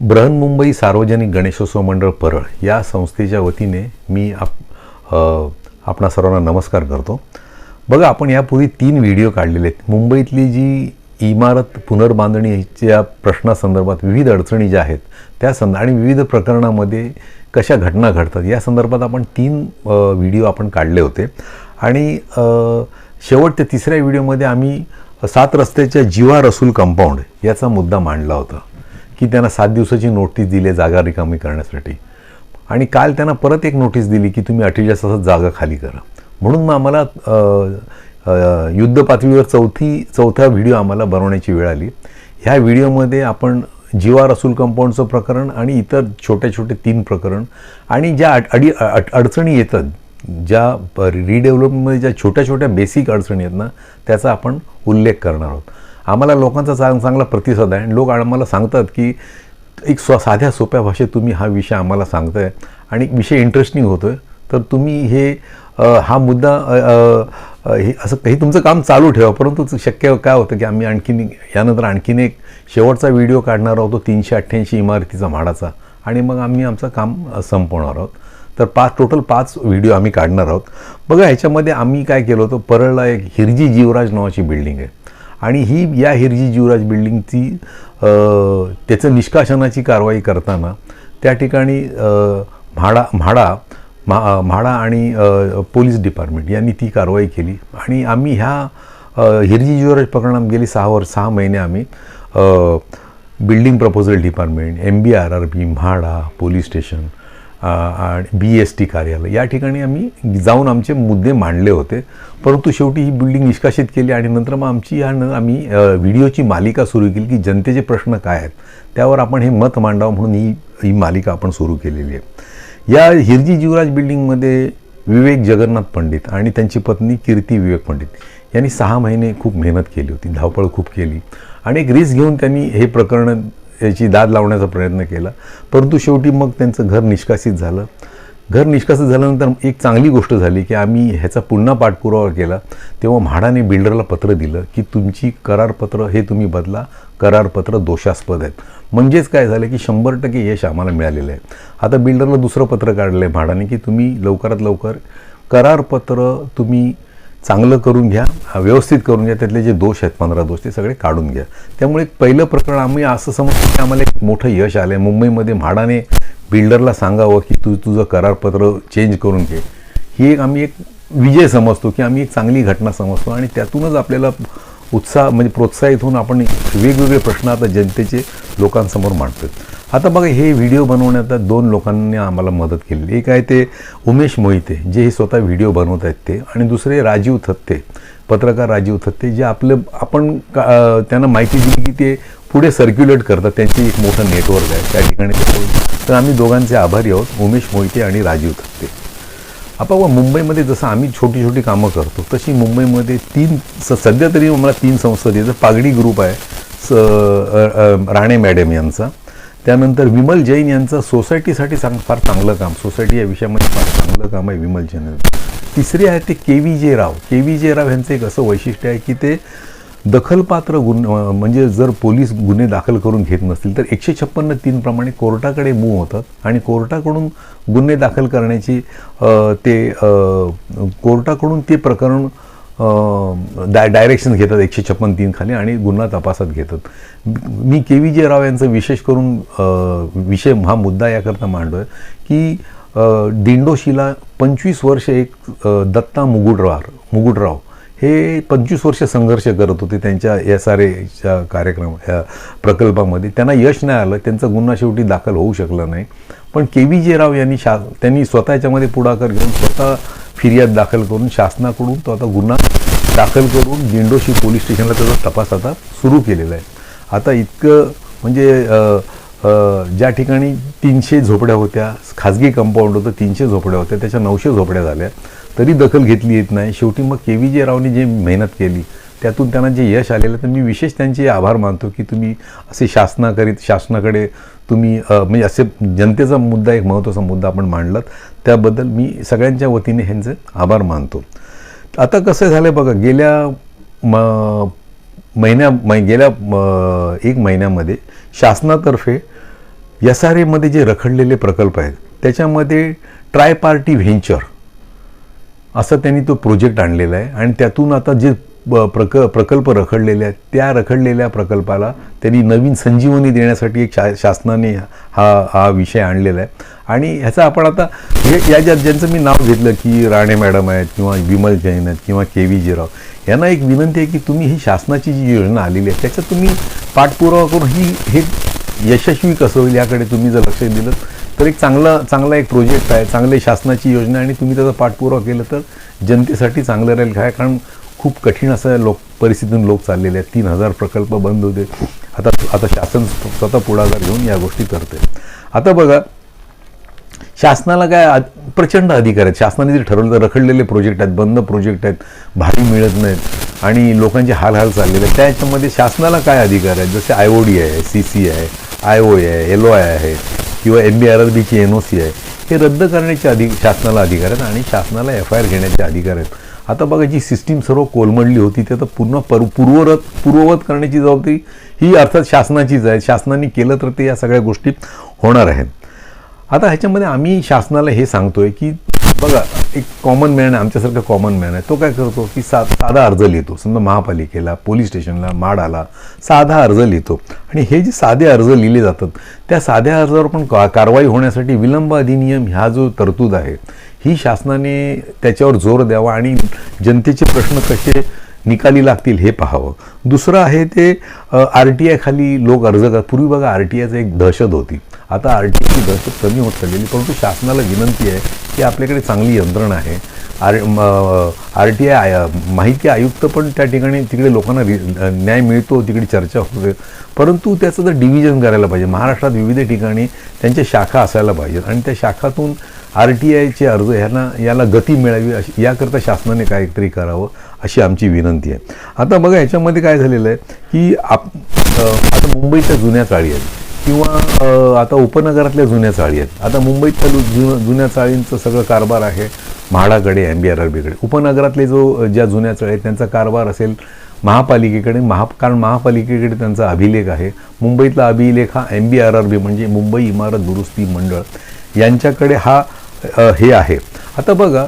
बृहन्मुंबई सार्वजनिक गणेशोत्सव मंडळ परळ या संस्थेच्या वतीने मी आपणा सर्वांना नमस्कार करतो। बघा, आपण यापूर्वी 3 व्हिडिओ काढलेले आहेत। मुंबईतली जी इमारत पुनर्बांधणीच्या प्रश्नासंदर्भात विविध अडचणी ज्या आहेत त्या आणि विविध प्रकरणामध्ये कशा घटना घडतात या संदर्भात आपण 3 व्हिडिओ आपण काढले होते। आणि शेवटच्या तिसऱ्या व्हिडिओमध्ये आम्ही 7 रस्त्याच्या जीवा रसूल कंपाऊंड याचा मुद्दा मांडला होता की त्यांना 7 दिवसाची नोटीस दिली जागा रिकामी करण्यासाठी, आणि काल त्यांना परत एक नोटीस दिली की तुम्ही 48 तासात जागा खाली करा। म्हणून मग आम्हाला युद्ध पातळीवर चौथा व्हिडिओ आम्हाला बनवण्याची वेळ आली। ह्या व्हिडिओमध्ये आपण जीवा रसूल कंपाऊंडचं प्रकरण आणि इतर छोटे 3 प्रकरण आणि ज्या अडचणी येतात, ज्या रिडेव्हलपमेंटमध्ये ज्या छोट्या बेसिक अडचणी आहेत ना, त्याचा आपण उल्लेख करणार आहोत। आम्हाला लोकांचा चांगला प्रतिसाद आहे आणि लोक आम्हाला सांगतात की एक साध्या सोप्या भाषेत तुम्ही हा विषय आम्हाला सांगताय आणि विषय इंटरेस्टिंग होतोय, तर तुम्ही हे हा मुद्दा हे असं काही तुमचं काम चालू ठेवा। परंतु शक्य काय होतं की आम्ही यानंतर आणखीन एक शेवटचा व्हिडिओ काढणार आहोत, तो 388 इमारतीचा म्हाडाचा, आणि मग आम्ही आमचं काम संपवणार आहोत। तर टोटल 5 व्हिडिओ आम्ही काढणार आहोत। बघा, ह्याच्यामध्ये आम्ही काय केलं होतं, परळला एक हिरजी जीवराज नावाची बिल्डिंग आहे आणि या हिरजी जीवराज बिल्डिंगची त्याचं निष्कासनाची कारवाई करताना त्या ठिकाणी म्हाडा आणि पोलीस डिपार्टमेंट यांनी ती कारवाई केली। आणि आम्ही ह्या हिरजी जीवराज प्रकरणात गेली 6 महिने आम्ही building proposal department, MBRRB, MHADA police station आणि BST कार्यालय या ठिकाणी आम्ही जाऊन आमचे मुद्दे मांडले होते। परंतु शेवटी ही बिल्डिंग निष्कासित केली आणि नंतर मग आम्ही व्हिडिओची मालिका सुरू केली की जनतेचे प्रश्न काय आहेत त्यावर आपण हे मत मांडावं, म्हणून ही मालिका आपण सुरू केलेली आहे। या हिरजी जीवराज बिल्डिंगमध्ये विवेक जगन्नाथ पंडित आणि त्यांची पत्नी कीर्ती विवेक पंडित यांनी 6 महिने खूप मेहनत केली होती, धावपळ खूप केली आणि एक रिस्क घेऊन त्यांनी हे प्रकरण याची दाद लावण्याचा प्रयत्न केला। परंतु शेवटी मग त्यांचं घर निष्कासित झालं। घर निष्कासित झाल्यानंतर एक चांगली गोष्ट झाली की आम्ही ह्याचा पुन्हा पाठपुरावा केला। तेव्हा म्हाडाने बिल्डरला पत्र दिलं की तुमची करारपत्र हे तुम्ही बदला, करारपत्र दोषास्पद आहेत। म्हणजेच काय झालं की 100% यश आम्हाला मिळालेलं आहे। आता बिल्डरला दुसरं पत्र काढलं आहे म्हाडाने की तुम्ही लवकरात लवकर करारपत्र तुम्ही चांगलं करून घ्या, व्यवस्थित करून घ्या, त्यातले जे दोष आहेत 15 दोष ते सगळे काढून घ्या। त्यामुळे पहिलं प्रकरण आम्ही असं समजतो की आम्हाला एक मोठं यश आलं आहे। मुंबईमध्ये म्हाडाने बिल्डरला सांगावं की तुझं करारपत्र चेंज करून घे, ही आम्ही एक विजय समजतो, की आम्ही एक चांगली घटना समजतो आणि त्यातूनच आपल्याला उत्साह म्हणजे प्रोत्साहित होऊन आपण वेगवेगळे प्रश्न आता जनतेचे लोकांसमोर मांडतो। आता बघा, हे व्हिडिओ बनवण्यात 2 लोकांनी आम्हाला मदत केली। एक आहे ते उमेश मोहिते, जे हे स्वतः व्हिडिओ बनवत आहेत ते, आणि दुसरे राजीव थत्ते, पत्रकार राजीव थत्ते, जे आपण त्यांना माहिती दिली की ते पुढे सर्क्युलेट करतात, त्यांची एक मोठं नेटवर्क आहे त्या ठिकाणी ते। तर आम्ही दोघांचे आभारी आहोत, उमेश मोहिते आणि राजीव थत्ते। आपण मुंबईमध्ये जसं आम्ही छोटी कामं करतो तशी मुंबईमध्ये सध्या तरी मला 3 संस्था आहेत। पागडी ग्रुप आहे राणे मॅडम यांचा, त्यानंतर विमल जैन यांचं सोसायटीसाठी फार चांगलं काम, सोसायटी या विषयामध्ये फार चांगलं काम आहे विमल जैन। तिसरी आहे ते KVJ राव यांचं एक असं वैशिष्ट्य आहे की ते दखलपात्र म्हणजे जर पोलीस गुन्हे दाखल करून घेत नसतील तर 156(3) प्रमाणे कोर्टाकडे मूव्ह होतात आणि कोर्टाकडून गुन्हे दाखल करण्याची कोर्टाकडून ते प्रकरण डायरेक्शन घेतात 156(3) खाली आणि गुन्हा तपासात घेतात। मी KVJ राव यांचं विशेष करून हा मुद्दा याकरता मांडतोय की दिंडोशीला 25 वर्ष एक दत्ता मुगुडराव हे 25 वर्ष संघर्ष करत होते त्यांच्या SRAच्या प्रकल्पामध्ये। त्यांना यश नाही आलं, त्यांचा गुन्हा शेवटी दाखल होऊ शकला नाही। पण KVJ राव त्यांनी स्वतःच्यामध्ये पुढाकार घेऊन स्वतः फिर्याद दाखल करून शासनाकडून तो आता गुन्हा दाखल करून दिंडोशी पोलीस स्टेशनला त्याचा तपास आता सुरू केलेला आहे। आता इतकं म्हणजे ज्या ठिकाणी 300 झोपड्या होत्या, खाजगी कंपाऊंड होतं, 300 झोपड्या होत्या, त्याच्या 900 झोपड्या झाल्या, तरी दखल घेतली येत नाही। शेवटी मग KVJ रावनी जे मेहनत केली त्यातून त्यांना जे यश आलेलं, तर मी विशेष त्यांचे आभार मानतो की तुम्ही असे शासनाकडे तुम्ही म्हणजे असे जनतेचा मुद्दा, एक महत्त्वाचा मुद्दा आपण मांडलात, त्याबद्दल मी सगळ्यांच्या वतीने ह्यांचे आभार मानतो। आता कसं झालं बघा, गेल्या 1 महिन्यामध्ये शासनातर्फे SRAमध्ये जे रखडलेले प्रकल्प आहेत त्याच्यामध्ये ट्रायपार्टी व्हेंचर असं त्यांनी तो प्रोजेक्ट आणलेला आहे आणि त्यातून आता जे प्रकल्प रखडलेले आहेत त्या रखडलेल्या प्रकल्पाला त्यांनी नवीन संजीवनी देण्यासाठी एक शासनाने हा विषय आणलेला आहे. आणि ह्याचा आपण आता ज्यांचं मी नाव घेतलं की राणे मॅडम आहेत किंवा विमल जैन आहेत किंवा KVG राव, यांना एक विनंती आहे की तुम्ही ही शासनाची जी योजना आलेली आहे त्याच्यात तुम्ही पाठपुरावा करून हे यशस्वी कसं होईल याकडे तुम्ही जर लक्ष दिलं तर एक चांगला एक प्रोजेक्ट आहे, चांगली शासनाची योजना आणि तुम्ही त्याचा पाठपुरावा केलं तर जनतेसाठी चांगलं राहील. काय कारण खूप कठीण असं परिस्थितीतून लोक चाललेले आहेत. 3000 प्रकल्प बंद होते. आता शासन स्वतः पुढाकार घेऊन या गोष्टी करते. आता बघा, शासनाला काय प्रचंड अधिकार आहेत. शासनाने जे ठरवलं तर रखडलेले प्रोजेक्ट आहेत, बंद प्रोजेक्ट आहेत, भाडी मिळत नाहीत आणि लोकांचे हाल चाललेले आहेत. त्याच्यामध्ये शासनाला काय अधिकार आहेत, जसे IOD आहे, CC आहे, IOA आहे, LOI आहे किंवा MBRRBची NOC आहे, हे रद्द करण्याचे शासनाला अधिकार आहेत आणि शासनाला FIR घेण्याचे अधिकार आहेत. आता बघा, जी सिस्टीम सर्व कोलमडली होती ते तर पुन्हा पूर्ववत करण्याची जबाबदारी ही अर्थात शासनाचीच आहे. शासनाने केलं तर ते या सगळ्या गोष्टी होणार आहेत. आता ह्याच्यामध्ये आम्ही शासनाला हे सांगतोय की बघा, एक कॉमन मॅन आहे, आमच्यासारखा कॉमन मॅन आहे, तो काय करतो की साधा अर्ज लिहितो. समजा महापालिकेला, पोलीस स्टेशनला, माडाला साधा अर्ज लिहितो आणि हे जे साधे अर्ज लिहिले जातात त्या साध्या अर्जावर पण कारवाई होण्यासाठी विलंब अधिनियम ह्या जो तरतूद आहे ही शासनाने त्याच्यावर जोर द्यावा आणि जनतेचे प्रश्न कसे निकाली लागतील हे पाहावं. दुसरं आहे ते RTI खाली लोक अर्ज करतात. पूर्वी बघा RTIचं एक दहशत होती, आता RTIची दहशत कमी होत चाललेली. परंतु शासनाला विनंती आहे की आपल्याकडे चांगली यंत्रणा आहे. RTI माहिती आयुक्त पण त्या ठिकाणी तिकडे लोकांना न्याय मिळतो, तिकडे चर्चा होते. परंतु त्याचं जर डिव्हिजन करायला पाहिजे. महाराष्ट्रात विविध ठिकाणी त्यांच्या शाखा असायला पाहिजेत आणि त्या शाखातून RTIचे अर्ज याला गती मिळावी याकरता शासनाने काहीतरी करावं अशी आमची विनंती आहे. आता बघा, ह्याच्यामध्ये काय झालेलं आहे की आता मुंबईच्या जुन्या चाळी आहेत किंवा आता उपनगरातल्या जुन्या चाळी आहेत. आता मुंबईतल्या जुन्या चाळींचं सगळं कारभार आहे म्हाडाकडे, MBRRBकडे. उपनगरातले ज्या जुन्या चाळी आहेत त्यांचा कारभार असेल महापालिकेकडे, कारण महापालिकेकडे त्यांचा अभिलेख आहे. मुंबईतला अभिलेख हा MBRRB म्हणजे मुंबई इमारत दुरुस्ती मंडळ यांच्याकडे हे आहे. आता बघा,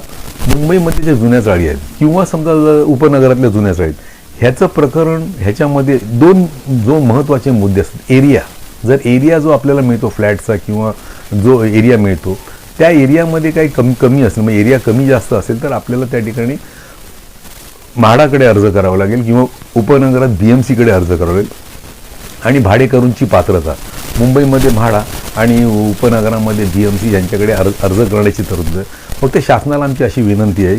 मुंबईमध्ये ज्या जुन्या चाळी आहेत किंवा समजा उपनगरातल्या जुन्या चाळी आहेत, ह्याचं प्रकरण, ह्याच्यामध्ये जो महत्त्वाचे मुद्दे असतात. जर एरिया जो आपल्याला मिळतो फ्लॅटचा किंवा जो एरिया मिळतो त्या एरियामध्ये काही कमी असेल, मग एरिया कमी जास्त असेल तर आपल्याला त्या ठिकाणी म्हाडाकडे अर्ज करावा लागेल किंवा उपनगरात BMCकडे अर्ज करावा लागेल. आणि भाडेकरूंची पात्रता, मुंबईमध्ये म्हाडा आणि उपनगरामध्ये BMC यांच्याकडे अर्ज करण्याची तरतूद आहे. फक्त शासनाला आमची अशी विनंती आहे,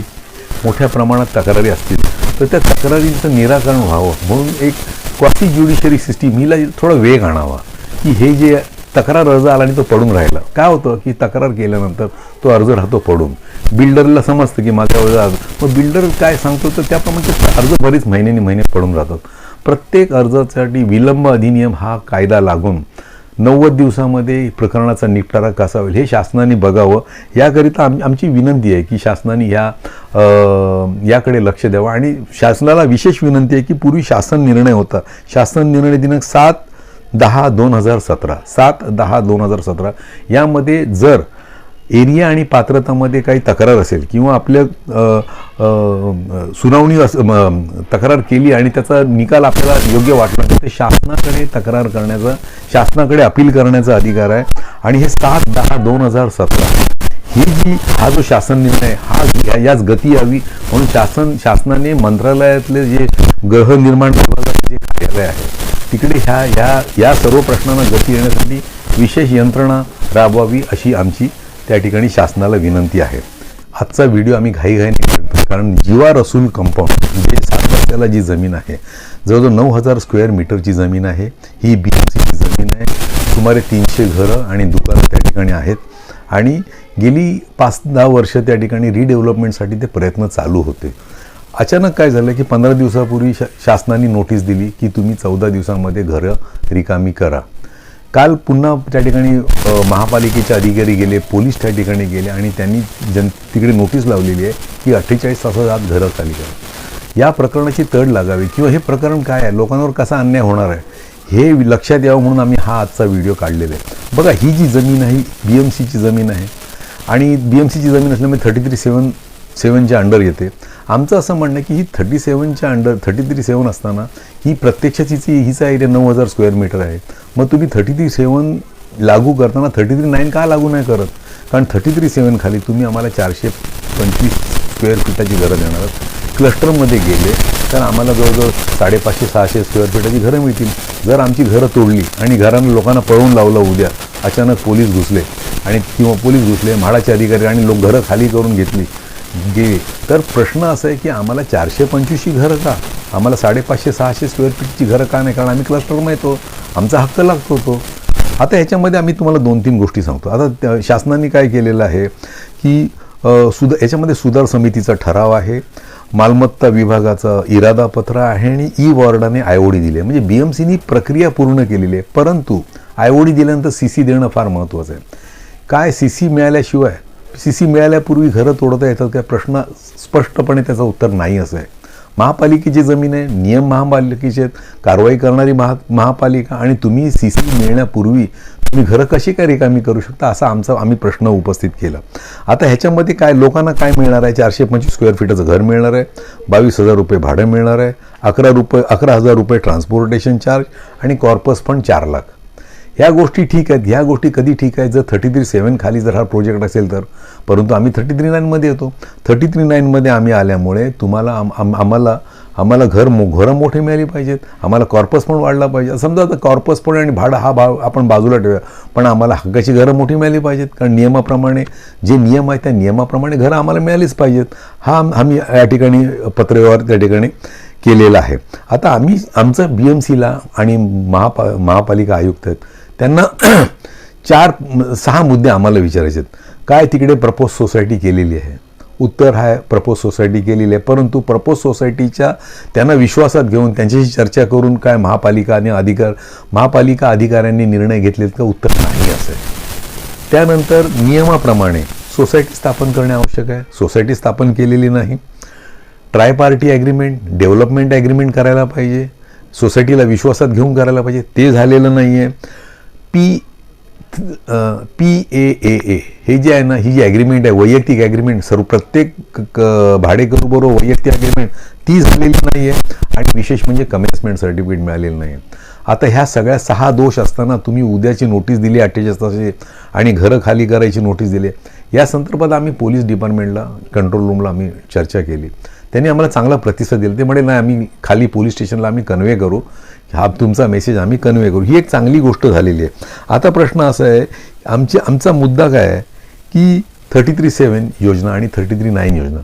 मोठ्या प्रमाणात तक्रारी असतील तर त्या तक्रारींचं निराकरण व्हावं म्हणून एक क्वासी ज्युडिशरी सिस्टीम हिला थोडा वेग आणावा. की हे जे तक्रार अर्ज आला आणि तो पडून राहिला, काय होतं की तक्रार केल्यानंतर तो अर्ज राहतो पडून. बिल्डरला समजतं की माझ्या अर्ज, मग बिल्डर काय सांगतो तर त्याप्रमाणे अर्ज बरीच महिने पडून राहतात. प्रत्येक अर्जासाठी विलंब अधिनियम हा कायदा लागून 90 दिवसामध्ये प्रकरणाचा निपटारा कसा होईल हे शासनाने बघावं. याकरिता आमची विनंती आहे की शासनाने याकडे लक्ष द्यावं. आणि शासनाला विशेष विनंती आहे की पूर्वी शासन निर्णय होता, शासन निर्णय दिनांक 7/10/2017 यामध्ये जर एरिया आणि पात्रतामध्ये काही तक्रार असेल किंवा आपल्या सुनावणी तक्रार केली आणि त्याचा निकाल आपल्याला योग्य वाटला तर शासनाकडे अपील करण्याचा अधिकार आहे. आणि हे 7/10/2017 हा जो शासन निर्णय याच गती यावी म्हणून शासनाने मंत्रालयातले जे गृहनिर्माण विभागाचे जे कार्यालय आहे तिकडे या सर्व प्रश्नांना गती येण्यासाठी विशेष यंत्रणा राबवावी अशी आमची त्या ठिकाणी शासनाला विनंती आहे. आजचा व्हिडिओ आम्ही घाईघाईने करतो कारण जीवा रसूल कंपाऊंड जे 7 रस्त्याला जी जमीन आहे, जवळजवळ 9000 स्क्वेअर मीटरची जमीन आहे. ही BMCची जमीन आहे. सुमारे 300 घरं आणि दुकानं त्या ठिकाणी आहेत आणि गेली 5-10 वर्ष त्या ठिकाणी रिडेव्हलपमेंटसाठी ते प्रयत्न चालू होते. अचानक काय झालं की 15 दिवसापूर्वी शासनाने नोटीस दिली की तुम्ही 14 दिवसांमध्ये घरं रिकामी करा. काल पुन्हा त्या ठिकाणी महापालिकेचे अधिकारी गेले, पोलीस त्या ठिकाणी गेले आणि त्यांनी तिकडे नोटीस लावलेली आहे की 48 तासाच्या आत घरं खाली करा. या प्रकरणाची तड लागावी किंवा हे प्रकरण काय आहे, लोकांवर कसा अन्याय होणार आहे हे लक्षात यावं म्हणून आम्ही हा आजचा व्हिडिओ काढलेला आहे. बघा, ही जी जमीन आहे BMCची जमीन आहे आणि BMCची जमीन असल्यामुळे 3377च्या अंडर येते. आमचं असं म्हणणं आहे की ही 37च्या अंडर 33.7 असताना ही प्रत्यक्षात हिचा एरिया 9000 स्क्वेअर मीटर आहे. मग तुम्ही 33.7 लागू करताना 33.9 का लागू नाही करत? कारण 33.7 खाली तुम्ही आम्हाला 425 स्क्वेअर फीटाची घरं देणार आहात. क्लस्टरमध्ये गेले तर आम्हाला जवळजवळ 550-600 स्क्वेअर फीटाची घरं मिळतील. जर आमची घरं तोडली आणि घरांना लोकांना पळवून लावलं, उद्या अचानक पोलीस घुसले आणि किंवा पोलीस घुसले, म्हाडाचे अधिकारी आणि लोक घरं खाली करून गेले, तर प्रश्न असा आहे की आम्हाला 425 घरं का? आम्हाला 550-600 स्क्वेअर फीटची घरं का नाही? कारण आम्ही क्लस्टरमध्ये येतो, आमचा हक्क लागतो तो. आता ह्याच्यामध्ये आम्ही तुम्हाला 2-3 गोष्टी सांगतो. आता शासनाने काय केलेलं आहे की याच्यामध्ये सुधार समितीचा ठराव आहे, मालमत्ता विभागाचा इरादापत्र आहे आणि वॉर्डाने IOD दिले. म्हणजे BMCनी प्रक्रिया पूर्ण केलेली आहे. परंतु IOD दिल्यानंतर CC देणं फार महत्त्वाचं आहे. काय CC मिळाल्याशिवाय, CC मिळाल्यापूर्वी घरं तोडता येतात काय? प्रश्न स्पष्टपणे त्याचं उत्तर नाही असं आहे. महापालिकेची जमीन आहे, नियम महापालिकेचे आहेत, कारवाई करणारी महापालिका, आणि तुम्ही CC मिळण्यापूर्वी तुम्ही घरं कशी काय रिकामी करू शकता, असा आम्ही प्रश्न उपस्थित केला. आता ह्याच्यामध्ये काय लोकांना काय मिळणार आहे? 425 स्क्वेअर फीटाचं घर मिळणार आहे, 22,000 रुपये भाडं मिळणार आहे, 11,000 रुपये ट्रान्सपोर्टेशन चार्ज आणि कॉर्पस फंड 4 लाख. ह्या गोष्टी ठीक आहेत. ह्या गोष्टी कधी ठीक आहेत? जर 33.7 खाली जर हा प्रोजेक्ट असेल तर. परंतु आम्ही 33.9 येतो. 33.9 आम्ही आल्यामुळे तुम्हाला आम्हाला घरं मोठी मिळाली पाहिजेत, आम्हाला कॉर्पस पण वाढला पाहिजे. समजा आता कॉर्पस पण आणि भाडं हा भाव आपण बाजूला ठेवूया, पण आम्हाला हक्काची घरं मोठी मिळाली पाहिजेत. कारण नियमाप्रमाणे जे नियम आहेत त्या नियमाप्रमाणे घरं आम्हाला मिळालीच पाहिजेत. हा आम्ही या ठिकाणी पत्रव्यवहार त्या ठिकाणी केलेला आहे. आता आम्ही आमचं BMCला आणि महापालिका आयुक्त आहेत त्यांना 4-6 मुद्दे आम्हाला विचारायचे आहेत. काय तिकडे प्रपोज सोसायटी केलेली आहे? उत्तर आहे प्रपोज सोसायटी केलेली आहे. परंतु प्रपोज सोसायटीच्या त्यांना विश्वासात घेऊन त्यांच्याशी चर्चा करून काय महापालिका अधिकाऱ्यांनी निर्णय घेतलेत का? उत्तर नाही असं आहे. त्यानंतर नियमाप्रमाणे सोसायटी स्थापन करणे आवश्यक आहे. सोसायटी स्थापन केलेली नाही. Try party agreement, development agreement करायला पाहिजे, सोसायटीला विश्वासात घेऊन करायला पाहिजे, ते झालेलं नाही आहे. PAAA हे जे आहे ना, ही जी ॲग्रीमेंट आहे वैयक्तिक ॲग्रीमेंट, प्रत्येक भाडेकरूबरोबर वैयक्तिक ॲग्रीमेंट ती झालेली नाही आहे. आणि विशेष म्हणजे कमेन्समेंट सर्टिफिकेट मिळालेलं नाही. आता ह्या सगळ्या 6 दोष असताना तुम्ही उद्याची नोटीस दिली 48 तासाची आणि घरं खाली करायची नोटीस दिली. या संदर्भात आम्ही पोलीस डिपार्टमेंटला, कंट्रोल रूमला आम्ही चर्चा केली. त्यांनी आम्हाला चांगला प्रतिसाद दिला. ते म्हणे नाही, आम्ही खाली पोलीस स्टेशनला आम्ही कन्वे करू, हा तुमचा मेसेज आम्ही कन्वे करू. ही एक चांगली गोष्ट झालेली आहे. आता प्रश्न असा आहे, आमचा मुद्दा काय आहे की 33.7 योजना आणि 33.9 योजना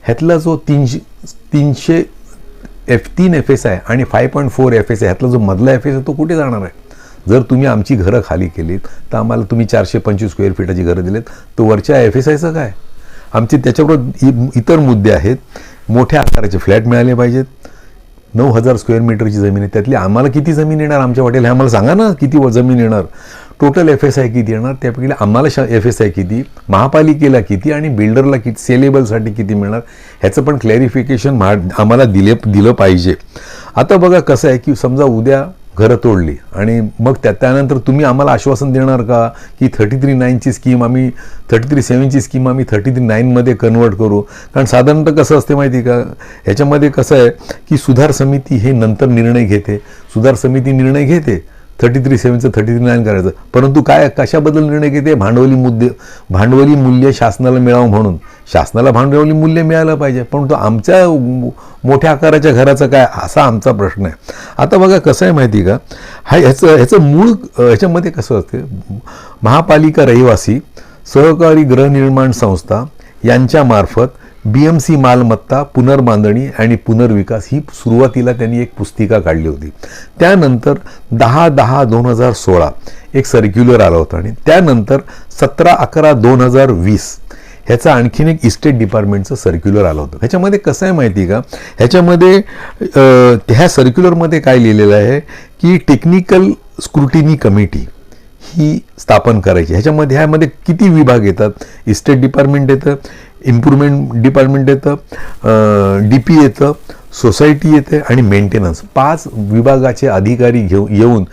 ह्यातला जो 300 3 FSI आणि 5.4 FSI ह्यातला जो मधला FSI तो कुठे जाणार आहे? जर तुम्ही आमची घरं खाली केलीत तर आम्हाला तुम्ही 425 स्क्वेअर फीटाची घरं दिलीत, तर वरच्या FSIचं काय? आमचे त्याच्याबरोबर इतर मुद्दे आहेत. मोठ्या आकाराचे फ्लॅट मिळाले पाहिजेत. 9,000 स्क्वेअर मीटरची जमीन आहे, त्यातली आम्हाला किती जमीन येणार आमच्या वाटेल हे आम्हाला सांगा ना. किती जमीन येणार, टोटल FSI किती येणार, त्यापैकी आम्हाला FSI किती, महापालिकेला किती आणि बिल्डरला किती, सेलेबलसाठी किती मिळणार, ह्याचं पण क्लॅरिफिकेशन आम्हाला दिलं पाहिजे. आता बघा कसं आहे की समजा उद्या घरं तोडली आणि मग त्यानंतर तुम्ही आम्हाला आश्वासन देणार का की 33.9ची स्कीम आम्ही 33.7ची स्कीम आम्ही 33.9 कन्वर्ट करू? कारण साधारणतः कसं असते माहिती का, ह्याच्यामध्ये कसं आहे की सुधार समिती हे नंतर निर्णय घेते. सुधार समिती निर्णय घेते 33.7चं 33.9 करायचं, परंतु कशाबद्दल निर्णय घेते? भांडवली मूल्य शासनाला मिळावं म्हणून. शासनाला भांडवली मूल्य मिळालं पाहिजे, परंतु आमच्या मोठ्या आकाराच्या घराचं काय, असा आमचा प्रश्न आहे. आता बघा कसं आहे माहिती का, ह्याचं मूळ ह्याच्यामध्ये कसं असते, महापालिका रहिवासी सहकारी गृहनिर्माण संस्था यांच्यामार्फत BMC मालमत्ता पुनर्बांधणी आणि पुनर्विकास ही सुरुवातीला त्यांनी एक पुस्तिका काढली होती. त्यानंतर 10/10/2016 एक सर्क्युलर आला होता आणि त्यानंतर 17/11/2020 ह्याचा आणखीन एक इस्टेट डिपार्टमेंटचं सर्क्युलर आलं होतं. ह्याच्यामध्ये कसं आहे माहिती का, ह्याच्यामध्ये ह्या सर्क्युलरमध्ये काय लिहिलेलं आहे की टेक्निकल स्क्रुटिनी कमिटी ही स्थापन करायची. ह्यामध्ये किती विभाग येतात? इस्टेट डिपार्टमेंट येतं, इम्प्रूव्हमेंट डिपार्टमेंट येतं, DP येतं, सोसायटी येते आणि मेंटेनन्स 5 विभागाचे अधिकारी येऊन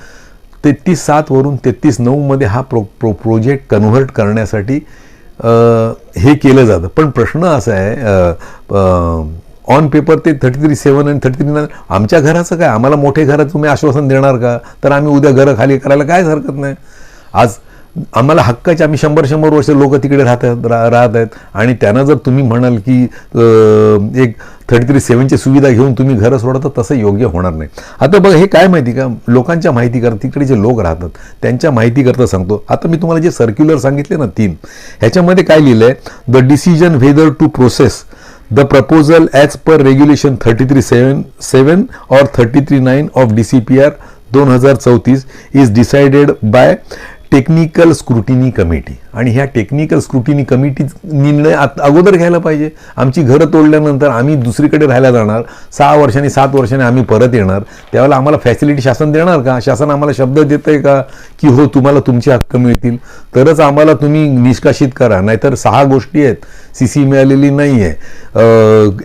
33/7 वरून 33/9 हा प्रोजेक्ट कन्व्हर्ट करण्यासाठी हे केलं जातं. पण प्रश्न असा आहे, ऑन पेपर ते 33/7 आणि 33/9 आमच्या घराचं काय, आम्हाला मोठे घरात तुम्ही आश्वासन देणार का? तर आम्ही उद्या घरं खाली करायला काहीच हरकत नाही. आज आम्हाला हक्काचे, आम्ही 100 वर्ष लोक तिकडे राहत आहेत आणि त्यांना जर तुम्ही म्हणाल की एक 33/7ची सुविधा घेऊन तुम्ही घरं सोडा, तर तसं योग्य होणार नाही. आता बघा, हे काय माहिती का, लोकांच्या माहिती करता, तिकडे जे लोक राहतात त्यांच्या माहिती करता सांगतो. आता मी तुम्हाला जे सर्क्युलर सांगितले ना 3, ह्याच्यामध्ये काय लिहिलं आहे, the decision whether to process the proposal as per regulation 33/7 और 33/9 of DCPR 2034 is decided by technical scrutiny committee. आणि ह्या टेक्निकल स्क्रुटिनी कमिटी निर्णय अगोदर घ्यायला पाहिजे. आमची घरं तोडल्यानंतर आम्ही दुसरीकडे राहायला जाणार, 6 वर्षांनी 7 वर्षांनी आम्ही परत येणार, त्यावेळेला आम्हाला फॅसिलिटी शासन देणार का? शासन आम्हाला शब्द देतं आहे का की हो तुम्हाला तुमचे हक्क मिळतील, तरच आम्हाला तुम्ही निष्कासित करा. नाहीतर 6 गोष्टी आहेत, CC मिळालेली नाही आहे,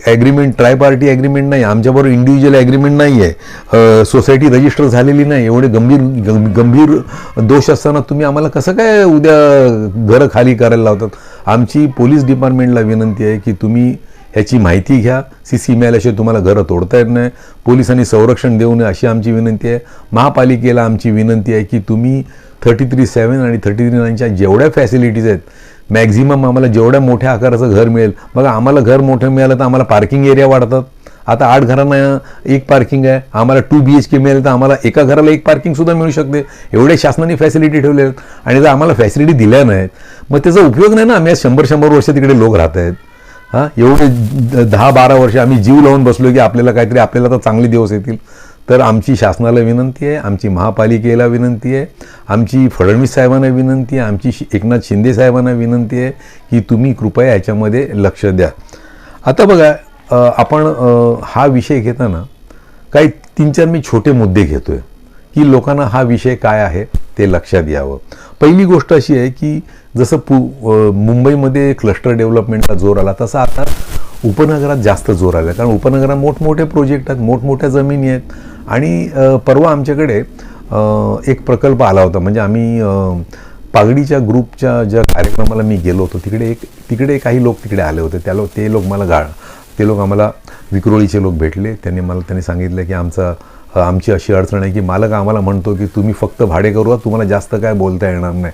ॲग्रीमेंट ट्रायपार्टी ॲग्रीमेंट नाही, आमच्याबरोबर इंडिव्हिज्युअल ॲग्रीमेंट नाही आहे, सोसायटी रजिस्टर झालेली नाही, एवढे गंभीर दोष असताना तुम्ही आम्हाला कसं काय उद्या घरं खाली करायला लावतात? आमची पोलीस डिपार्टमेंटला विनंती आहे की तुम्ही ह्याची माहिती घ्या. CC मिळाल्याशिवाय तुम्हाला घरं तोडता येत नाही, पोलिसांनी संरक्षण देऊ नये अशी आमची विनंती आहे. महापालिकेला आमची विनंती आहे की तुम्ही 33/7 आणि 33/9च्या जेवढ्या फॅसिलिटीज आहेत, मॅक्झिमम आम्हाला जेवढ्या मोठ्या आकाराचं घर मिळेल. बघा, आम्हाला घर मोठं मिळालं तर आम्हाला पार्किंग एरिया वाढतात. आता 8 घरांना 1 पार्किंग आहे, आम्हाला 2 BHK मिळेल तर आम्हाला एका घराला 1 पार्किंगसुद्धा मिळू शकते. एवढे शासनाने फॅसिलिटी ठेवले आहेत आणि जर आम्हाला फॅसिलिटी दिल्या नाहीत मग त्याचा उपयोग नाही ना. आम्ही 100 वर्ष तिकडे लोक राहत आहेत. एवढे 10-12 वर्ष आम्ही जीव लावून बसलो की आपल्याला काहीतरी, आपल्याला तर चांगले दिवस येतील. तर आमची शासनाला विनंती आहे, आमची महापालिकेला विनंती आहे, आमची फडणवीस साहेबांना विनंती आहे, आमची एकनाथ शिंदे साहेबांना विनंती आहे की तुम्ही कृपया याच्यामध्ये लक्ष द्या. आता बघा, आपण हा विषय घेताना काही 3-4 मी छोटे मुद्दे घेतोय की लोकांना हा विषय काय आहे ते लक्षात यावं. पहिली गोष्ट अशी आहे की जसं मुंबईमध्ये क्लस्टर डेव्हलपमेंटला जोर आला, तसा आता उपनगरात जास्त जोर आला. कारण उपनगरात मोठमोठे प्रोजेक्ट आहेत, मोठमोठ्या जमिनी आहेत. आणि परवा आमच्याकडे एक प्रकल्प आला होता, म्हणजे आम्ही पागडीच्या ग्रुपच्या ज्या कार्यक्रमाला मी गेलो होतो तिकडे काही लोक तिकडे आले होते. ते लोक आम्हाला विक्रोळीचे लोक भेटले. त्यांनी सांगितलं की आमची अशी अडचण आहे की मालक आम्हाला म्हणतो की तुम्ही फक्त भाडे करू, तुम्हाला जास्त काय बोलता येणार नाही.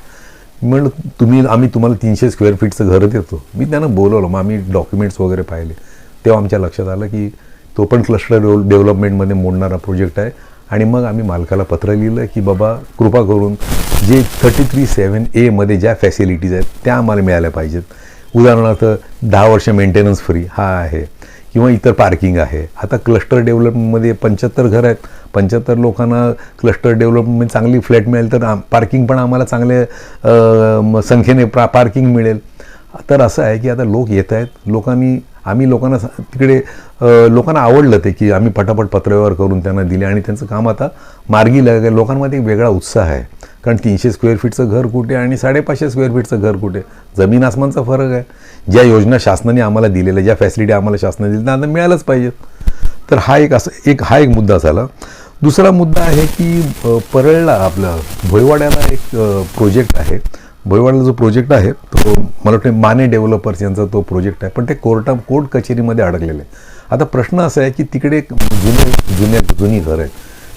म्हणलं आम्ही तुम्हाला 300 स्क्वेअर फीटचं घर देतो. मी त्यांना बोलवलं, मग आम्ही डॉक्युमेंट्स वगैरे पाहिले, तेव्हा आमच्या लक्षात आलं की तो पण क्लस्टर डेव्हलपमेंटमध्ये मोडणारा प्रोजेक्ट आहे. आणि मग आम्ही मालकाला पत्र लिहिलं की बाबा कृपा करून जे 33/7A मध्ये ज्या फॅसिलिटीज आहेत त्या आम्हाला मिळाल्या पाहिजेत. उदाहरणार्थ 10 वर्ष मेंटेनन्स फ्री हा आहे, किंवा इतर पार्किंग आहे. आता क्लस्टर डेव्हलपमेंटमध्ये 75 घर आहेत, 75 लोकांना क्लस्टर डेव्हलपमेंट चांगली फ्लॅट मिळेल तर पार्किंग पण आम्हाला चांगल्या संख्येने पार्किंग मिळेल. तर असं आहे की आता लोक येत आहेत, आम्ही लोकांना तिकडे लोकांना आवडलं ते की आम्ही पटापट पत्रव्यवहार करून त्यांना दिले आणि त्यांचं काम आता मार्गी लागलं. लोकांमध्ये एक वेगळा उत्साह आहे, कारण 300 स्क्वेअर फीटचं घर कुठे आणि 550 स्क्वेअर फीटचं घर कुठे, जमीन आसमानचा फरक आहे. ज्या योजना शासनाने आम्हाला दिलेल्या, ज्या फॅसिलिटी आम्हाला शासनाने दिल्या आता मिळायलाच पाहिजेत. तर हा एक मुद्दा झाला. दुसरा मुद्दा आहे की परळला आपलं भोईवाड्याला एक प्रोजेक्ट आहे. भोईवाड्याला जो प्रोजेक्ट आहे तो मला वाटतं माने डेव्हलपर्स यांचा तो प्रोजेक्ट आहे, पण ते कोर्ट कचेरीमध्ये अडकलेलं आहे. आता प्रश्न असा आहे की तिकडे जुनी घरं आहेत,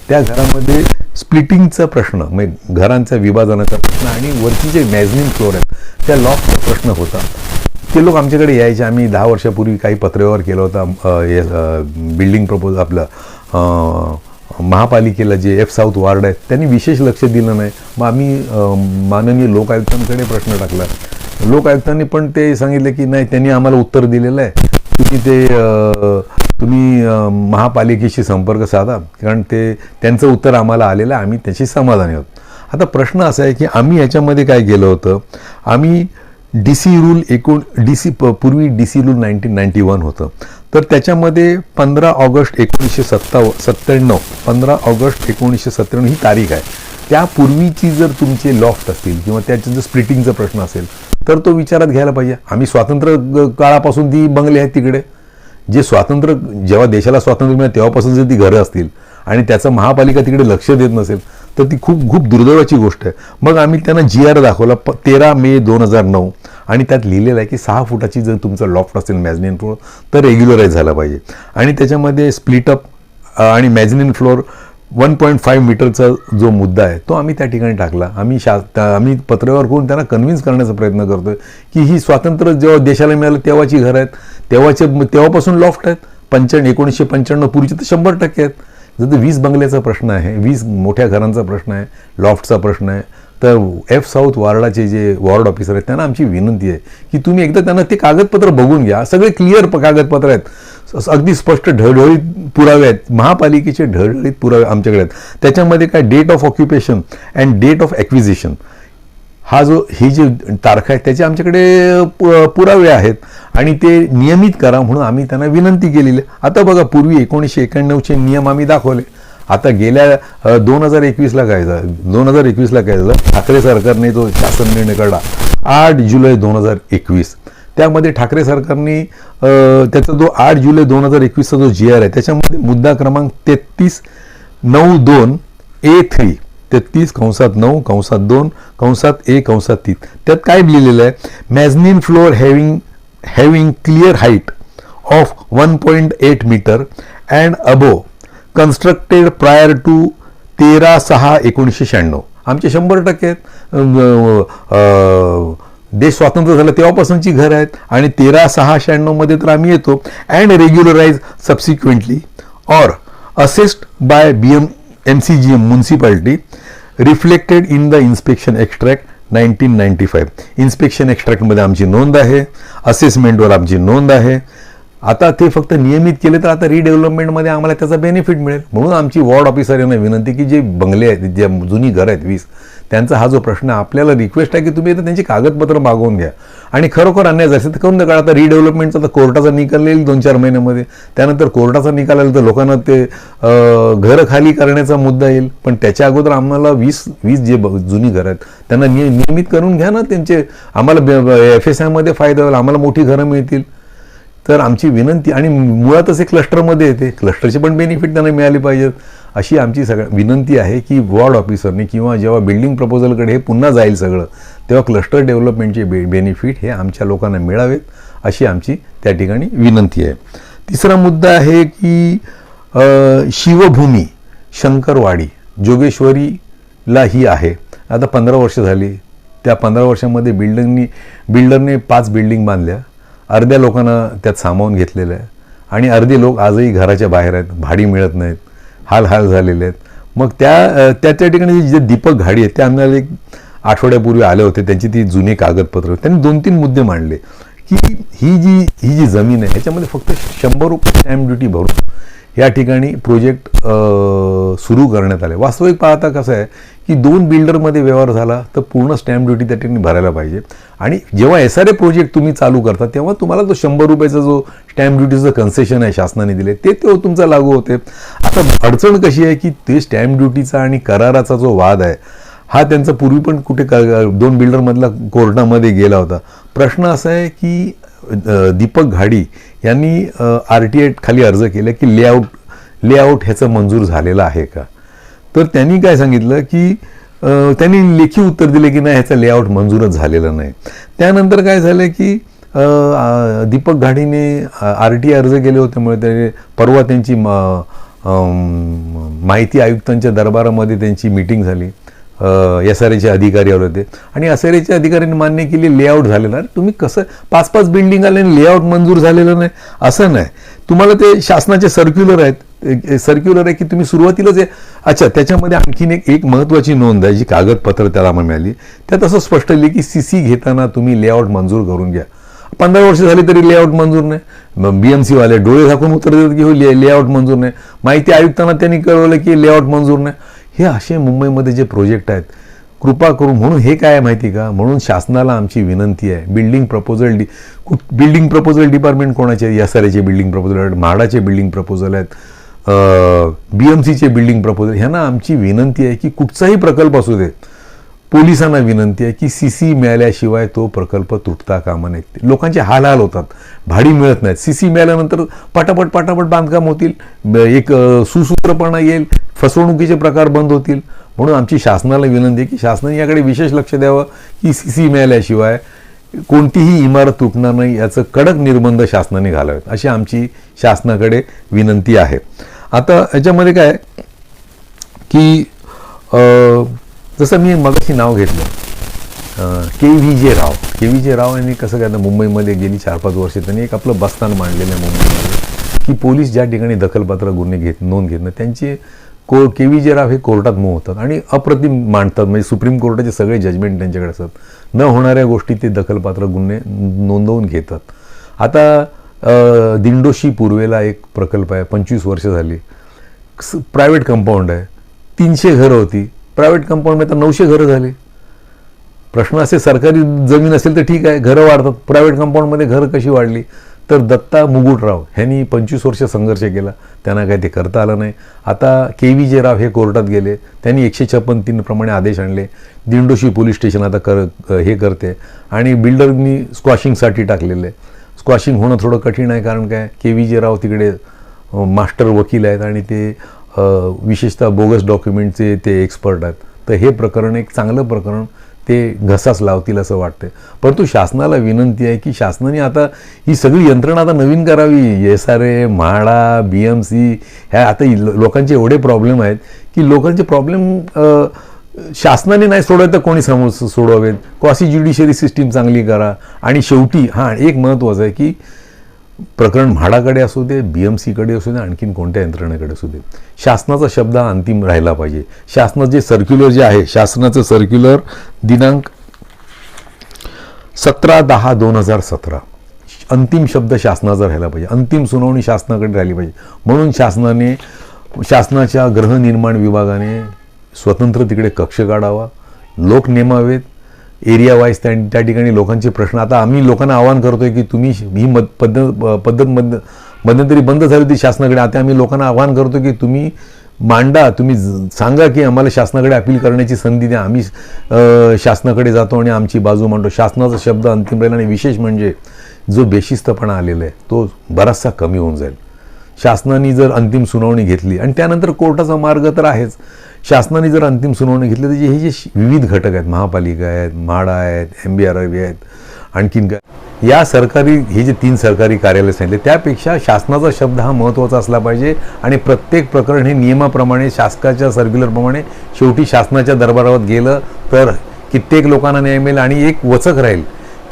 त्या घरामध्ये स्प्लिटिंगचा प्रश्न, म्हणजे घरांच्या विभाजनाचा प्रश्न आणि वरची जे मॅझनिन फ्लोअर आहेत त्या लॉकचा प्रश्न होता. ते लोक आमच्याकडे यायचे. आम्ही 10 वर्षापूर्वी काही पत्रव्यवहार केला होता. बिल्डिंग प्रपोज आपलं महापालिकेला जे F साऊथ वार्ड आहे त्यांनी विशेष लक्ष दिलं नाही. मग आम्ही माननीय लोकायुक्तांकडे प्रश्न टाकला. लोकायुक्तांनी पण ते सांगितलं की नाही, त्यांनी आम्हाला उत्तर दिलेलं आहे, तुम्ही महापालिकेशी संपर्क साधा, कारण त्यांचं उत्तर आम्हाला आलेलं आहे, आम्ही त्याची समाधानी आहोत. आता प्रश्न असा आहे की आम्ही याच्यामध्ये काय केलं होतं, आम्ही पूर्वी DC रूल 1991 होतं, तर त्याच्यामध्ये 15 ऑगस्ट 1997 ही तारीख आहे. त्यापूर्वीची जर तुमचे लॉफ्ट असतील किंवा त्याचं जर स्प्लिटिंगचा प्रश्न असेल तर तो विचारात घ्यायला पाहिजे. आम्ही स्वातंत्र्य काळापासून ती बंगले आहेत तिकडे, जे स्वातंत्र्य जेव्हा देशाला स्वातंत्र्य मिळालं तेव्हापासून जर ती घरं असतील आणि त्याचं महापालिका तिकडे लक्ष देत नसेल तर ती खूप खूप दुर्दैवाची गोष्ट आहे. मग आम्ही त्यांना GR दाखवला 13 मे 2009 आणि त्यात लिहिलेलं आहे की 6 फुटाची जर तुमचं लॉफ्ट असेल मॅझनिन फ्लोअर तर रेग्युलराईज झाला पाहिजे. आणि त्याच्यामध्ये स्प्लिटअप आणि मॅझनिन फ्लोअर 1.5 मीटरचा जो मुद्दा आहे तो आम्ही त्या ठिकाणी टाकला. आम्ही पत्रव्यवहार करून त्यांना कन्व्हिन्स करण्याचा प्रयत्न करतोय की ही स्वातंत्र्य जेव्हा देशाला मिळालं तेव्हाची घरं आहेत, तेव्हापासून लॉफ्ट आहेत. 1995 पूर्वीचे तर 100% आहेत. जर 20 बंगल्याचा प्रश्न आहे, 20 मोठ्या घरांचा प्रश्न आहे, लॉफ्टचा प्रश्न आहे, तर F साऊथ वार्डाचे जे वॉर्ड ऑफिसर आहेत त्यांना आमची विनंती आहे की तुम्ही एकदा त्यांना ते कागदपत्र बघून घ्या. सगळे क्लिअर कागदपत्र आहेत, अगदी स्पष्ट ढळढळीत पुरावे आहेत, महापालिकेचे ढळढळीत पुरावे आमच्याकडे आहेत. त्याच्यामध्ये काय date of occupation and date of acquisition ही जी तारखा आहे त्याचे आमच्याकडे पुरावे आहेत आणि ते नियमित करा म्हणून आम्ही त्यांना विनंती केलेली. आता बघा, पूर्वी 1991चे नियम आम्ही दाखवले. आता गेल्या 2021ला काय झालं, ठाकरे सरकारने जो शासन निर्णय काढला 8 जुलै 2021, त्यामध्ये ठाकरे सरकारने त्याचा जो 8 जुलै 2021चा जो GR आहे त्याच्यामध्ये मुद्दा क्रमांक 3392A3 33/9/2/1/3 त्यात काय लिहिलेलं आहे, mezzanine floor having clear height of 1.8 metre and above constructed prior to 13/6/1996. आमचे 100% आहेत. देश स्वातंत्र्य झालं तेव्हापासूनची घरं आहेत आणि 13/6/96 मध्ये तर आम्ही येतो. And regularise subsequently or assessed by MCGM municipality reflected in the inspection extract 1995. Inspection एक्स्ट्रॅक्टमध्ये आमची नोंद आहे, असेसमेंटवर आमची नोंद आहे. आता ते फक्त नियमित केले तर आता रिडेव्हलपमेंटमध्ये आम्हाला त्याचा बेनिफिट मिळेल. म्हणून आमची वॉर्ड ऑफिसर यांना विनंती की जे बंगले आहेत, ज्या जुनी घरं आहेत 20, त्यांचा हा जो प्रश्न आपल्याला रिक्वेस्ट आहे की तुम्ही आता त्यांची कागदपत्र मागवून घ्या आणि खरोखर अन्याय जायचं तर करून नका. आता रिडेव्हलपमेंटचा तर कोर्टाचा निकाल येईल 2-4 महिन्यामध्ये, त्यानंतर कोर्टाचा निकाल आला तर लोकांना ते घरं खाली करण्याचा मुद्दा येईल. पण त्याच्या अगोदर आम्हाला 20 जे जुनी घरं आहेत त्यांना नियमित करून घ्या ना. त्यांचे आम्हाला FSIमध्ये फायदा होईल, आम्हाला मोठी घरं मिळतील. तर आमची विनंती, आणि मुळातच हे क्लस्टरमध्ये येते, क्लस्टरचे पण बेनिफिट त्यांना मिळाले पाहिजेत, अशी आमची विनंती आहे की वॉर्ड ऑफिसरने किंवा जेव्हा बिल्डिंग प्रपोजलकडे हे पुन्हा जाईल सगळं तेव्हा क्लस्टर डेव्हलपमेंटचे बेनिफिट हे आमच्या लोकांना मिळावेत, अशी आमची त्या ठिकाणी विनंती आहे. तिसरा मुद्दा आहे की शिवभूमी शंकरवाडी जोगेश्वरीला ही आहे. आता 15 वर्ष झाली. त्या 15 वर्षामध्ये बिल्डरने 5 बिल्डिंग बांधल्या. अर्ध्या लोकांना त्यात सामावून घेतलेलं आहे आणि अर्धे लोक आजही घराच्या बाहेर आहेत, भाडी मिळत नाहीत, हाल झालेले आहेत. मग त्या ठिकाणी जे दीपक घाडी आहेत ते आम्हाला एक आठवड्यापूर्वी आले होते. त्यांची ती जुनी कागदपत्र, त्यांनी 2-3 मुद्दे मांडले की ही जी जमीन आहे ह्याच्यामध्ये फक्त 100 रुपये स्टॅम्प ड्युटी भरून या ठिकाणी प्रोजेक्ट सुरू करण्यात आले. वास्तविक पाहता कसं आहे की 2 बिल्डरमध्ये व्यवहार झाला तर पूर्ण स्टॅम्प ड्युटी त्या ठिकाणी भरायला पाहिजे. आणि जेव्हा SRA प्रोजेक्ट तुम्ही चालू करता तेव्हा तुम्हाला तो 100 रुपयाचा जो स्टॅम्प ड्युटीचं कन्सेशन आहे शासनाने दिले ते तुमचा लागू होते. आता अडचण कशी आहे की ते स्टॅम्प ड्युटीचा आणि कराराचा जो वाद आहे हा त्यांचा पूर्वी पण कुठे 2 बिल्डरमधला कोर्टामध्ये गेला होता. प्रश्न असा आहे की दीपक घाडी यांनी RTI खाली अर्ज केला की लेआउट ह्याचं मंजूर झालेलं आहे का. तर त्यांनी काय सांगितलं की त्यांनी लेखी उत्तर दिले की नाही, ह्याचं लेआउट मंजूरच झालेलं नाही. त्यानंतर काय झालं की दीपक घाडीने RTI अर्ज केले होत्यामुळे त्याने परवा त्यांची माहिती आयुक्तांच्या दरबारामध्ये त्यांची मीटिंग झाली. SRAचे अधिकारी आले होते आणि SRAच्या अधिकाऱ्यांनी मान्य केली लेआउट झालेलं आहे. तुम्ही कसं 5-5 बिल्डिंग आले आणि लेआउट मंजूर झालेलं नाही असं नाही. तुम्हाला ते शासनाचे सर्क्युलर आहे की तुम्ही सुरुवातीलाच अच्छा. त्याच्यामध्ये आणखीन एक महत्त्वाची नोंद आहे जी कागदपत्र त्याला आम्हाला मिळाली. त्यात असं स्पष्ट लिहिले की CC घेताना तुम्ही लेआउट मंजूर करून घ्या. 15 वर्ष झाली तरी लेआउट मंजूर नाही. BMC वाले डोळे झाकून उत्तर देतात की हो लेआउट मंजूर नाही. माहिती आयुक्तांना त्यांनी कळवलं की लेआउट मंजूर नाही. हे असे मुंबईमध्ये जे प्रोजेक्ट आहेत कृपा करून, म्हणून हे काय आहे माहिती का, म्हणून शासनाला आमची विनंती आहे, बिल्डिंग प्रपोजल डिपार्टमेंट कोणाचे आहे, SRAचे बिल्डिंग प्रपोजल आहेत, म्हाडाचे बिल्डिंग प्रपोजल आहेत, BMCचे बिल्डिंग प्रपोजल, ह्यांना आमची विनंती आहे की कुठचाही प्रकल्प असू दे पोलिसांना विनंती आहे की CC मिळाल्याशिवाय तो प्रकल्प तुटता कामा नये. लोकांचे हाल होतात, भाडी मिळत नाहीत. CC मिळाल्यानंतर पटापट बांधकाम होतील, एक सुसूत्रपणा येईल, फसवणुकीचे प्रकार बंद होतील. म्हणून आमची शासनाला विनंती आहे की शासनाने याकडे विशेष लक्ष द्यावं की CC मिळाल्याशिवाय कोणतीही इमारत तुटणार नाही याचं कडक निर्बंध शासनाने घालावेत, अशी आमची शासनाकडे विनंती आहे. आता याच्यामध्ये काय की जसं मी मगाशी नाव घेतलं KVJ राव. KVJ राव यांनी कसं काय, मुंबईमध्ये गेली 4-5 वर्ष त्यांनी एक आपलं बस्तान मांडलेलं आहे मुंबईमध्ये की पोलीस ज्या ठिकाणी दखलपात्र गुन्हे नोंद घेत नाही त्यांचे KVJ राव हे कोर्टात मूव्ह होतात आणि अप्रतिम मांडतात. म्हणजे सुप्रीम कोर्टाचे सगळे जजमेंट त्यांच्याकडे असतात. न होणाऱ्या गोष्टी ते दखलपात्र गुन्हे नोंदवून घेतात. आता दिंडोशी पूर्वेला एक प्रकल्प आहे, 25 वर्ष झाली, प्रायव्हेट कंपाऊंड आहे, 300 घरं होती. प्रायव्हेट कंपाऊंडमध्ये आता 900 घरं झाली. प्रश्न असे, सरकारी जमीन असेल तर ठीक आहे, घरं वाढतात. प्रायव्हेट कंपाऊंडमध्ये घरं कशी वाढली? तर दत्ता मुगुटराव ह्यांनी 25 वर्ष संघर्ष केला, त्यांना काही ते करता आलं नाही. आता KVJ राव हे कोर्टात गेले, त्यांनी 156(3) प्रमाणे आदेश आणले. दिंडोशी पोलीस स्टेशन आता हे करते आणि बिल्डरनी स्क्वॉशिंगसाठी टाकलेले. स्क्वॉशिंग होणं थोडं कठीण आहे, कारण काय KVJ राव तिकडे मास्टर वकील आहेत आणि ते विशेषतः बोगस डॉक्युमेंटचे ते एक्सपर्ट आहेत. तर हे प्रकरण एक चांगलं प्रकरण ते घसाच लावतील असं वाटतं. परंतु शासनाला विनंती आहे की शासनाने आता ही सगळी यंत्रणा आता नवीन करावी. SRA, म्हाडा, BMC ह्या आता लोकांचे एवढे प्रॉब्लेम आहेत की लोकांचे प्रॉब्लेम शासनाने नाही सोडवत तर कोणी सोडवावेत. क्वासी ज्युडिशरी सिस्टीम चांगली करा. आणि शेवटी एक महत्त्वाचं आहे की प्रकरण म्हाडाकडे असू दे, BMCकडे असू दे, आणखीन कोणत्या यंत्रणेकडे असू दे, शासनाचा शब्द हा अंतिम राहिला पाहिजे. शासनाचे जे सर्क्युलर जे आहे, शासनाचं सर्क्युलर दिनांक 17/10/2017, अंतिम शब्द शासनाचा राहिला पाहिजे. अंतिम सुनावणी शासनाकडे राहिली पाहिजे. म्हणून शासनाच्या गृहनिर्माण विभागाने स्वतंत्र तिकडे कक्ष काढावा, लोक नेमावेत, एरिया वाईज त्या ठिकाणी लोकांचे प्रश्न. आता आम्ही लोकांना आवाहन करतोय की तुम्ही ही पद्धत मध्यंतरी बंद झाली होती शासनाकडे. आता आम्ही लोकांना आवाहन करतो की तुम्ही मांडा, तुम्ही सांगा की आम्हाला शासनाकडे अपील करण्याची संधी द्या. आम्ही शासनाकडे जातो आणि आमची बाजू मांडतो. शासनाचा शब्द अंतिम राहील आणि विशेष म्हणजे जो बेशिस्तपणा आलेला आहे तो बराचसा कमी होऊन जाईल. शासनाने जर अंतिम सुनावणी घेतली आणि त्यानंतर कोर्टाचा मार्ग तर आहेच, शासनाने जर अंतिम सुनावणी घेतली तर हे जे विविध घटक आहेत, महापालिका आहेत, म्हाडा आहेत, MBRV आहेत, आणखीन काय या सरकारी हे जे 3 सरकारी कार्यालय सांगितले त्यापेक्षा शासनाचा शब्द हा महत्त्वाचा असला पाहिजे. आणि प्रत्येक प्रकरण हे नियमाप्रमाणे शासकाच्या सर्क्युलरप्रमाणे शेवटी शासनाच्या दरबारात गेलं तर कित्येक लोकांना न्याय मिळेल आणि एक वचक राहील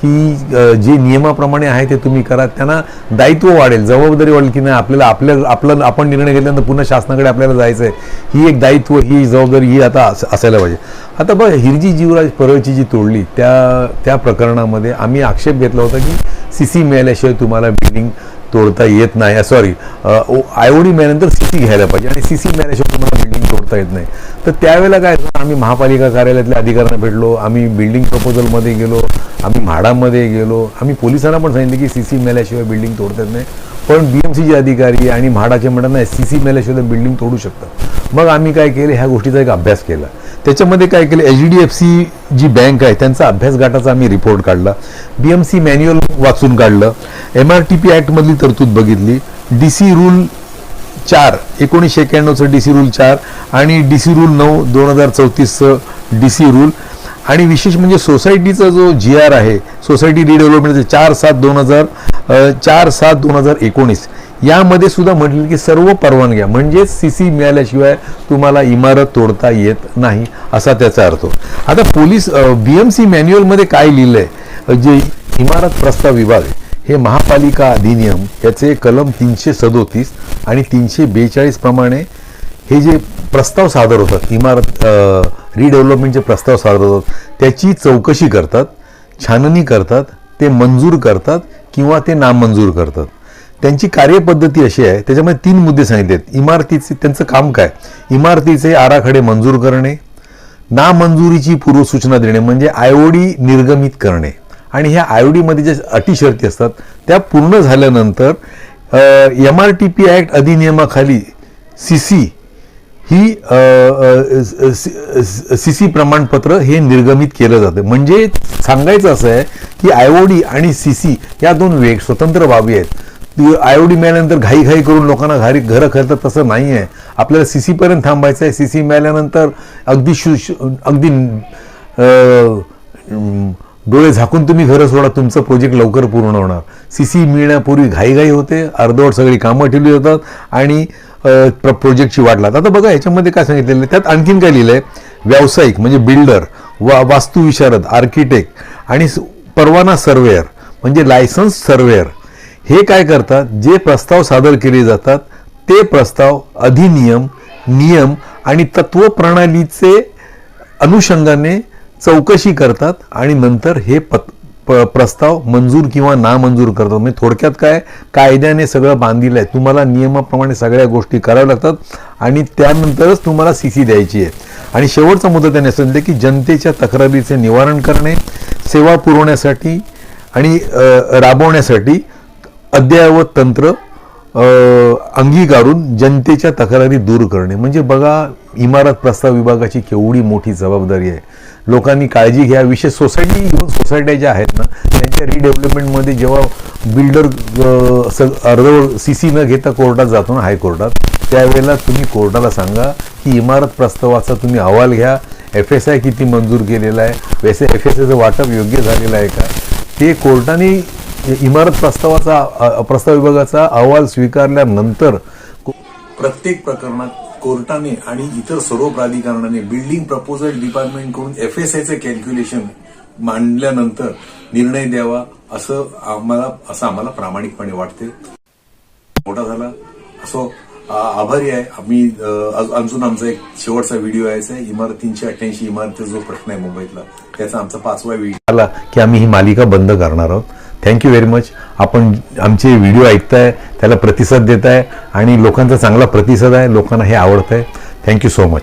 की जे नियमाप्रमाणे आहे ते तुम्ही करा. त्यांना दायित्व वाढेल, जबाबदारी वाढेल की नाही आपलं आपण निर्णय घेतल्यानंतर पुन्हा शासनाकडे आपल्याला जायचं आहे. ही एक दायित्व, ही जबाबदारी ही आता असायला पाहिजे. आता बघ, हिरजी जीवराज परळची जी तोडली त्या प्रकरणामध्ये आम्ही आक्षेप घेतला होता की CC मिळाल्याशिवाय तुम्हाला बिल्डिंग तोडता येत नाही. IOD मिळाल्यानंतर CC घ्यायला पाहिजे आणि CC मिळाल्याशिवाय तुम्हाला बिल्डिंग तोडता येत नाही. तर त्यावेळेला काय, आम्ही महापालिका कार्यालयातल्या अधिकाऱ्यांना भेटलो, आम्ही बिल्डिंग प्रपोजलमध्ये गेलो, आम्ही म्हाडामध्ये गेलो, आम्ही पोलिसांना पण सांगितलं की CC मिळाल्याशिवाय बिल्डिंग तोडता येत नाही. पण BMCचे अधिकारी आणि म्हाडाचे म्हणत नाही CC मिळाल्याशिवाय बिल्डिंग तोडू शकतात. मग आम्ही काय केलं, ह्या गोष्टीचा एक अभ्यास केला. त्याच्यामध्ये काय केलं, HDFC जी बँक आहे त्यांचा अभ्यास गटाचा आम्ही रिपोर्ट काढला, BMC मॅन्युअल वाचून काढलं, MRTP ॲक्टमधली तरतूद बघितली, DC रूल 4 1991चं DC रूल 4 आणि DC रूल 9 2034चं DC रूल आणि विशेष म्हणजे सोसायटीचा जो GR आहे, सोसायटी रिडेव्हलपमेंटचं 4/7/2019 यामध्ये सुद्धा म्हटलं की सर्व परवानग्या म्हणजेच CC मिळाल्याशिवाय तुम्हाला इमारत तोडता येत नाही असा त्याचा अर्थ. आता पोलीस BMC मॅन्युअलमध्ये काय लिहिलंय, जे इमारत प्रस्ताव विभाग हे महापालिका अधिनियम याचे कलम 337 आणि 342 प्रमाणे हे जे प्रस्ताव सादर होतात, इमारत रिडेव्हलपमेंटचे प्रस्ताव सादर होतात, त्याची चौकशी करतात, छाननी करतात, ते मंजूर करतात किंवा ते नामंजूर करतात. त्यांची कार्यपद्धती अशी आहे, त्याच्यामध्ये 3 मुद्दे सांगितलेत. इमारतीचे त्यांचं काम काय, इमारतीचे आराखडे मंजूर करणे, नामंजुरीची पूर्वसूचना देणे म्हणजे IOD निर्गमित करणे आणि ह्या IOD मध्ये जे अटी शर्ती असतात त्या पूर्ण झाल्यानंतर MRTP ॲक्ट अधिनियमाखाली CC ही CC प्रमाणपत्र हे निर्गमित केलं जातं. म्हणजे सांगायचं असं आहे की IOD आणि CC या दोन स्वतंत्र बाबी आहेत. IOD मिळाल्यानंतर घाई करून लोकांना घरं करतात तसं नाही आहे. आपल्याला CC पर्यंत थांबायचं आहे. CC मिळाल्यानंतर अगदी डोळे झाकून तुम्ही घरं सोडा, तुमचं प्रोजेक्ट लवकर पूर्ण होणार. CC मिळण्यापूर्वी घाई होते, अर्धवट सगळी कामं ठेवली जातात आणि प्रोजेक्टची वाट लागतात. आता बघा याच्यामध्ये काय सांगितलेलं आहे, त्यात आणखीन काय लिहिलं आहे, व्यावसायिक म्हणजे बिल्डर, वास्तुविशारद, आर्किटेक्ट आणि परवाना सर्वेअर म्हणजे लायसन्स सर्वेअर हे काय करतात, जे प्रस्ताव सादर केले जातात ते प्रस्ताव अधिनियम, नियम आणि तत्वप्रणालीचे अनुषंगाने चौकशी करतात आणि नंतर हे प्रस्ताव मंजूर किंवा नामंजूर करतात. म्हणजे थोडक्यात काय, कायद्याने सगळं बांधिलं आहे. तुम्हाला नियमाप्रमाणे सगळ्या गोष्टी कराव्या लागतात आणि त्यानंतरच तुम्हाला CC द्यायची आहे. आणि शेवटचा मुद्दा त्याने सांगितलं की जनतेच्या तक्रारीचे निवारण करणे, सेवा पुरवण्यासाठी आणि राबवण्यासाठी अद्ययावत तंत्र अंगीकारून जनतेच्या तक्रारी दूर करणे. म्हणजे बघा इमारत प्रस्ताव विभागाची केवढी मोठी जबाबदारी आहे. लोकांनी काळजी घ्या. विशेष सोसायट्या ज्या आहेत ना, त्यांच्या रिडेव्हलपमेंटमध्ये जेव्हा बिल्डर अर्धवट CC न घेता कोर्टात जातो ना, हायकोर्टात, त्यावेळेला तुम्ही कोर्टाला सांगा की इमारत प्रस्तावाचा तुम्ही अहवाल घ्या, FSI किती मंजूर केलेला आहे, वैसे FSIचं वाटप योग्य झालेलं आहे का, ते कोर्टाने इमारत प्रस्ताव विभागाचा अहवाल स्वीकारल्यानंतर प्रत्येक प्रकरणात कोर्टाने आणि इतर सर्व प्राधिकरणाने बिल्डिंग प्रपोजल डिपार्टमेंटकडून FSIचं कॅल्क्युलेशन मांडल्यानंतर निर्णय द्यावा असं आम्हाला प्रामाणिकपणे वाटते. मोठा झाला असो, आभारी आहे आम्ही. अजून आमचा एक शेवटचा व्हिडिओ यायचा आहे, इमारत 388 इमारतीचा जो प्रश्न आहे मुंबईतला, त्याचा आमचा 5वा व्हिडिओ आला की आम्ही ही मालिका बंद करणार आहोत. Thank you very much. आपण आमचे व्हिडिओ ऐकताय, त्याला प्रतिसाद देताय आणि लोकांचा चांगला प्रतिसाद आहे, लोकांना हे आवडतंय. Thank you so much.